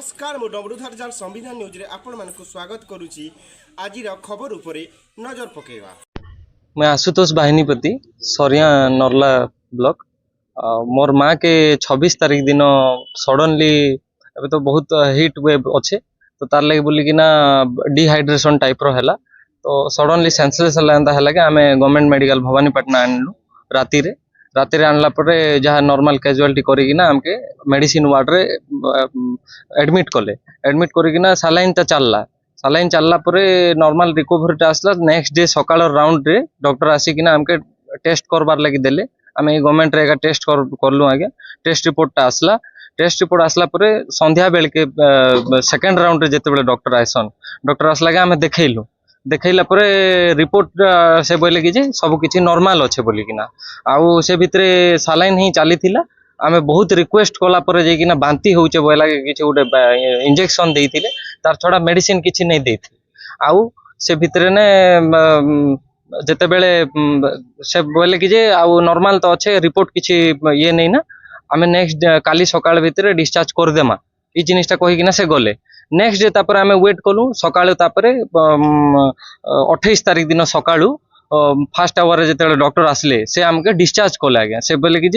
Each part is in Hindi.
नमस्कार मु डमरुधर जार संविधान न्यूज रे आपण मानक स्वागत करुची। आज खबर उपरे नजर पकेवा। मैं आशुतोष बाहिनीपति सरिया नरला ब्लॉक। मोर माँ के 26 तारीख दिन सडनली अबे तो बहुत हीट वेव अच्छे तो तार लगे बोलिकी ना डिहाइड्रेशन टाइप रो हैला तो सडनली सेंसलेस है कि आम गवर्नमेंट मेडिकल भवानीपाटना आणलु राति आणला परे जहाँ नॉर्मल कैजुअलिटी करिकिना हमके मेडिसिन वार्ड रे एडमिट करिकिना सालाइन ता चलला परे नॉर्मल रिकवरी आसला। नेक्स्ट डे सकाळ राउंड रे डॉक्टर आसिकिना हमके टेस्ट करबार लगी देले। आम गवर्नमेंट रे टेस्ट करलु आगे। टेस्ट रिपोर्ट आसला परे संध्या बेल के सेकंड राउंड रे जेते बेले डॉक्टर आसला के आमे देखैला परे रिपोर्ट से बोले कि सब किछि नॉर्मल अच्छे बोलिकिना आउ से भितरे सालाइन ही चली थिला। आमे बहुत रिक्वेस्ट कला परे जेकिना बांती होउचे बोला कि किछि उडे इंजेक्शन देइथिले तार छडा मेडिसिन किछि नै देइथि आउ से भितरे ने जेते बेले से बोले कि आउ नॉर्मल तो अच्छे रिपोर्ट किछि ये नै ना आमे नेक्स्ट काली सकाळ भितरे डिस्चार्ज कर देमा ई जिनिसटा कहिकिना से गले। नेक्स्ट डे तापर आमे वेट कलु सकाळ तापर 28 तारीख दिन सकाळु फास्ट आवर जेते डॉक्टर आसले से हमके डिस्चार्ज कले आज्ञा। से बोले कि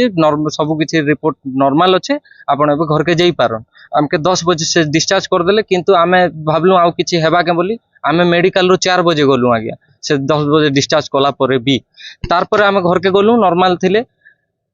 सब किछि रिपोर्ट नॉर्मल अच्छे आपण एबे घर के जाई पारन। हमके 10 बजे से डिस्चार्ज कर देले किंतु आमे भाबलु आउ किछि हेबा के बोली आमे मेडिकल रो 4 बजे गलु आज्ञा। से 10 बजे डिस्चार्ज कला परे भी तार परे आमे घर के गलु नॉर्मल थिले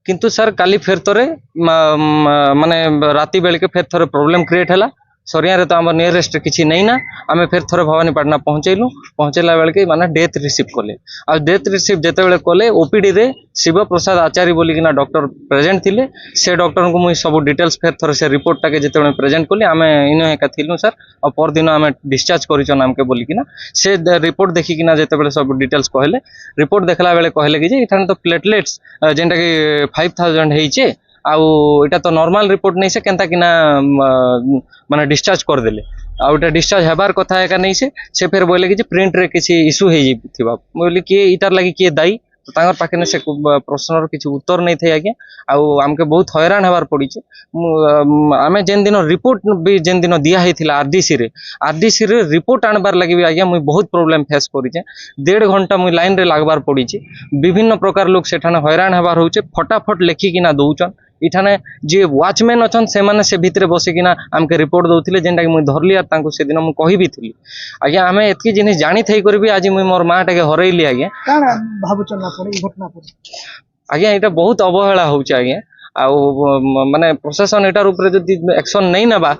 किंतु सर काली फेर तरे माने राति बेल के फेर थरे प्रॉब्लम क्रिएट हला। सरिया रे तो हमर नियरेस्ट किछि नै ना आमे फेर थरे भवानीपाटना पहुंचेला बेल के माने डेथ रिसीव कले। आ डेथ रिसीव जेते बेले कले ओपीडी रे शिव प्रसाद आचार्य बोली कि ना डॉक्टर प्रेजेंट थिले। से डॉक्टर को मुई सब डिटेल्स फेर थरे से रिपोर्ट टाके जेते बेले प्रेजेंट कली आमे इनो एका थिलु सर और पर दिन आमे डिस्चार्ज करिचन हमके बोली कि ना से रिपोर्ट देखि कि ना जेते बेले सब डिटेल्स कहले रिपोर्ट देखला बेले कहले कि इठान तो प्लेटलेट्स जेंटा कि 5000 हेइचे आउ इटा तो नॉर्मल रिपोर्ट नहीं से केनता कि ना माने डिस्चार्ज कर देले आउ इटा डिस्चार्ज हेबार कथा एका नहीं से फिर बोले कि प्रिंट रे किछि इशू हे थिबा बोली कि इटार लागि के दाई तो तांगर पाखे ने से प्रश्नर किछि उत्तर नहीं थे आज्ञा। आउ हमके बहुत हैरान हेबार पड़ी छे। आमे जेन दिन रिपोर्ट भी जेन दिन दिया हेथिला आरडीसी रे रिपोर्ट आनबार लागि भी आज्ञा मुई बहुत प्रॉब्लम फेस करी छे। 1.5 घंटा मुई लाइन रे लागबार पड़ी छे। विभिन्न प्रकार लोग सेठाने हैरान हेबार होचे फटाफट लेखि किना दउचन। इठाने जे वॉचमैन अछन से माने से भितरे बसिकिना हमके रिपोर्ट दउथिले जेंटा कि मुई धरली आ तांको से दिन मु कहि भी थिली आज्ञा आमे एतकी जिनिस जानि थई करबी आज मुई मोर मां टाके हरैली आज्ञा। काना भाबुचन ना पड़े घटना पर आज्ञा एटा बहुत अवहेला होउचे आज्ञा। आउ माने प्रशासन एटार ऊपर जदी एक्शन नै नबा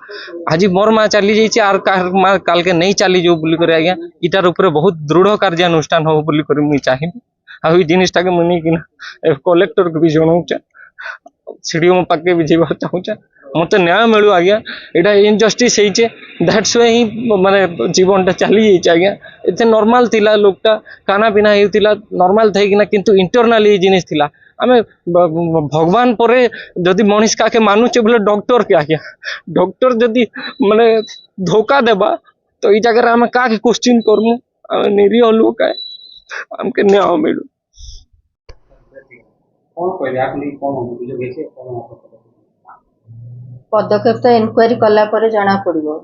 आज मोर मां चली जाईची आर मां काल के नै चली जो बुली करे आज्ञा इटार ऊपर बहुत दृढ़ कार्यानुष्ठान हो बुली करे मुई चाहिबी। आ ई जिनिसटा के मुनी किना कलेक्टर को भी जणाउचा सीडीओ पाके भी जीवा चाहूचा मते न्याय मिलू आज्ञा। एटा इनजस्टिस हेइचे दैट्स व्हाई ही माने जीवनटा चली जाईचे आज्ञा। एते नॉर्मल थिला लोकटा खाना पीना हेउतिला नॉर्मल थई किना किंतु इंटरनल ई जिनिस थिला। आमे भगवान परे जदि मनीष का के मानुचे बोले डॉक्टर के आज्ञा डॉक्टर जदि माने धोखा देबा तो ई जगह आमे का के क्वेश्चन करमु निरीह लोक है हमके न्याय मिलू। पदक्षेप तो इनक्वारी कला पर जना पड़ो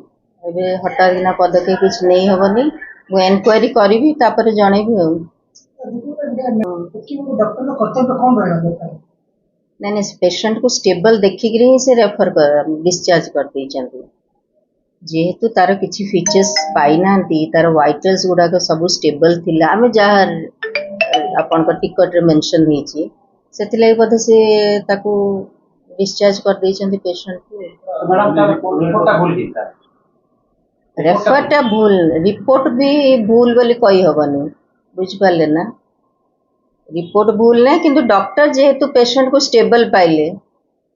एबे हठात किना पदक्षेप कुछ नहीं हबनी मु इनक्वारी करी तापर जणेबी हो। नहीं पेशेंट को स्टेबल देखिक ही से रेफर कर डिस्चार्ज कर देइचंती जेहेतु तार किछि फीचर्स पाई नांती तार वाइटल्स गुडाक सब स्टेबल थिला आमे जहाँ आपन को टिकट रे मेंशन हेची सेथिले बोधे से ताकू डिस्चार्ज कर देइचंती पेशेंट को। रेफरटा भूल रिपोर्ट भी भूल बोली कही हबनी बुझ पाले ना रिपोर्ट भूल ना किंतु डॉक्टर जेहेतु पेशेंट को स्टेबल पाइले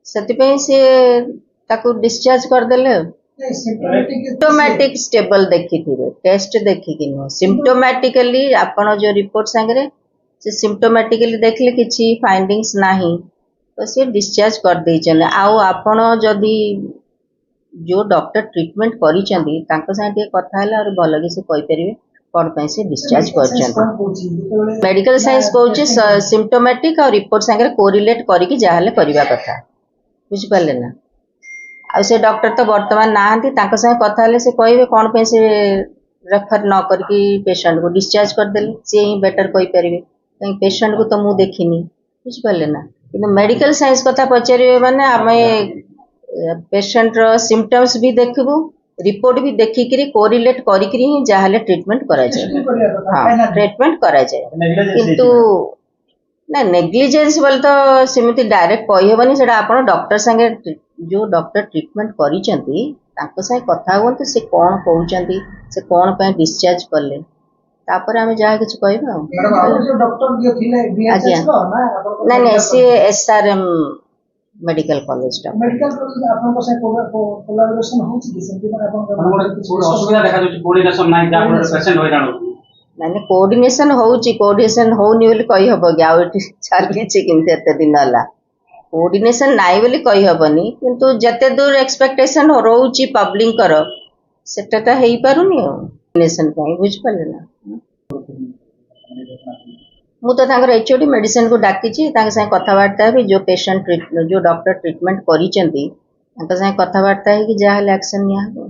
सेतिपई से ताकू डिस्चार्ज कर देले। सिम्प्टोमेटिक स्टेबल देखी थिबे टेस्ट देखी कि न सिम्प्टोमेटिकली आपण जो रिपोर्ट संगे से सिम्प्टोमेटिकली देखले किछि फाइंडिंग्स नाही तो से डिस्चार्ज कर देइचन। आउ आपण जदी जो डॉक्टर ट्रीटमेंट करिचंदी तांको संगे कथा हला और भलगी से कहि परिबे कोन पई से डिस्चार्ज करचंदी। मेडिकल साइंस कहूचे सिम्प्टोमेटिक और रिपोर्ट संगे कोरिलेट करिकि जाहले करिबा कथा बुझ पाले ना। आ से डॉक्टर तो वर्तमान नाहांती तांको संगे कथा हेले से कहबे कोन पे से रेफर न करके पेशेंट को डिस्चार्ज कर देले से ही बेटर कहि परिबे कहीं पेशेंट को तो मु देखिनी बुझ पाले ना कि मेडिकल साइंस कथा पचारिबे माने आमे पेशेंट रो सिम्पटम्स भी देखबू रिपोर्ट भी देखिकरी कोरिलेट करिकरी ही जाहले ट्रीटमेंट करा जाए हाँ ट्रीटमेंट करा जाए किंतु ना नेग्लिजेंस बोले तो सेमती डायरेक्ट कही हेबनी सेटा आपण डॉक्टर संगे जो डॉक्टर ट्रीटमेंट करिसेंती तांको संगे कथा हुंतु से कोन कहउचंती से कोन पे डिस्चार्ज करले तापर आमे जा किछ कहबा मैडम आप जो डॉक्टर जो थिले बीएचएस रो ना नहीं नहीं सी एसआरएम मेडिकल कॉलेज टा मेडिकल कॉलेज आपन को से कोलैबोरेशन होची दिसंती पर आपन असुविधा देखा जाଉଛି कोऑर्डिनेशन नाही जा पेशेंट होइराण नानी कोऑर्डिनेशन होउनी बोली कहि हबो कि आउ एठी चली छि किंतु एते दिन हला कोऑर्डिनेशन नाही बोली कहि हबनी किंतु जते दूर एक्सपेक्टेशन रहउछि पब्लिक कर सेटा त हेई पारुनी कोऑर्डिनेशन पई बुझ पाले ना मु तो तांकर एचओडी मेडिसिन को डाकी छि तांके संग कथावार्ता भी जो पेशेंट जो डॉक्टर ट्रीटमेंट करिसेंती तांके संग कथावार्ता है कि जा हले एक्शन निया